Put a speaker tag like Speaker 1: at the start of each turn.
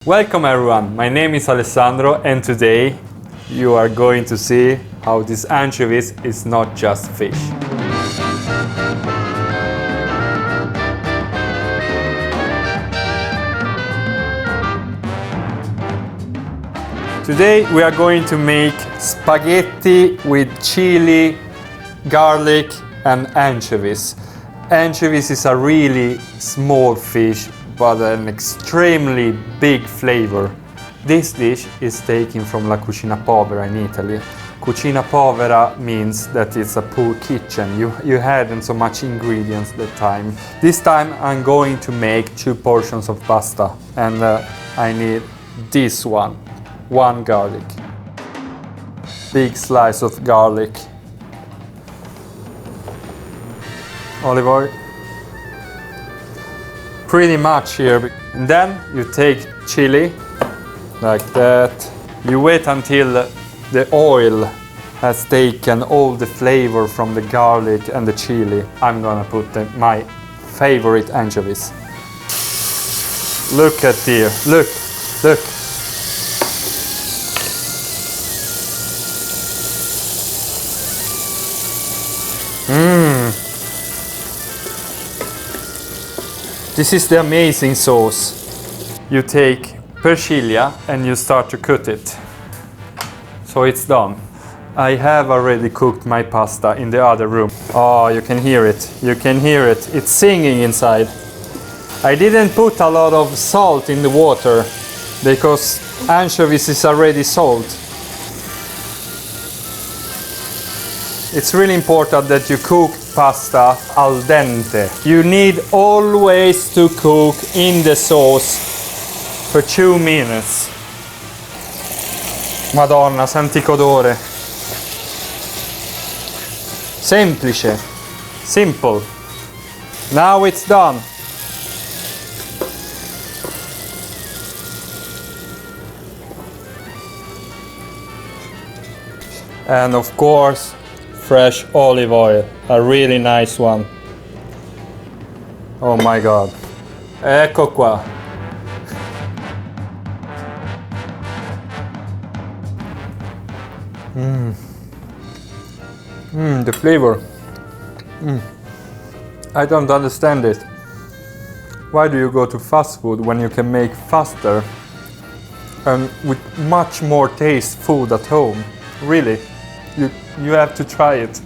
Speaker 1: Welcome everyone, my name is Alessandro and today you are going to see how this anchovies is not just fish. Today we are going to make spaghetti with chili, garlic and anchovies. Anchovies is a really small fish but an extremely big flavor. This dish is taken from La Cucina Povera in Italy. Cucina Povera means that it's a poor kitchen. You hadn't so much ingredients that time. This time I'm going to make 2 portions of pasta and I need this one garlic. Big slice of garlic. Olive oil. Pretty much here. And then you take chili, like that. You wait until the oil has taken all the flavor from the garlic and the chili. I'm gonna put my favorite anchovies. Look at here, look. This is the amazing sauce. You take persiglia and you start to cut it. So it's done. I have already cooked my pasta in the other room. Oh, you can hear it. You can hear it. It's singing inside. I didn't put a lot of salt in the water because anchovies is already salt. It's really important that you cook pasta al dente. You need always to cook in the sauce for 2 minutes. Madonna, senti odore. Semplice. Simple. Now it's done. And of course, fresh olive oil, a really nice one. Oh my god. Ecco qua. The flavor. I don't understand it. Why do you go to fast food when you can make faster and with much more taste food at home? Really, you have to try it.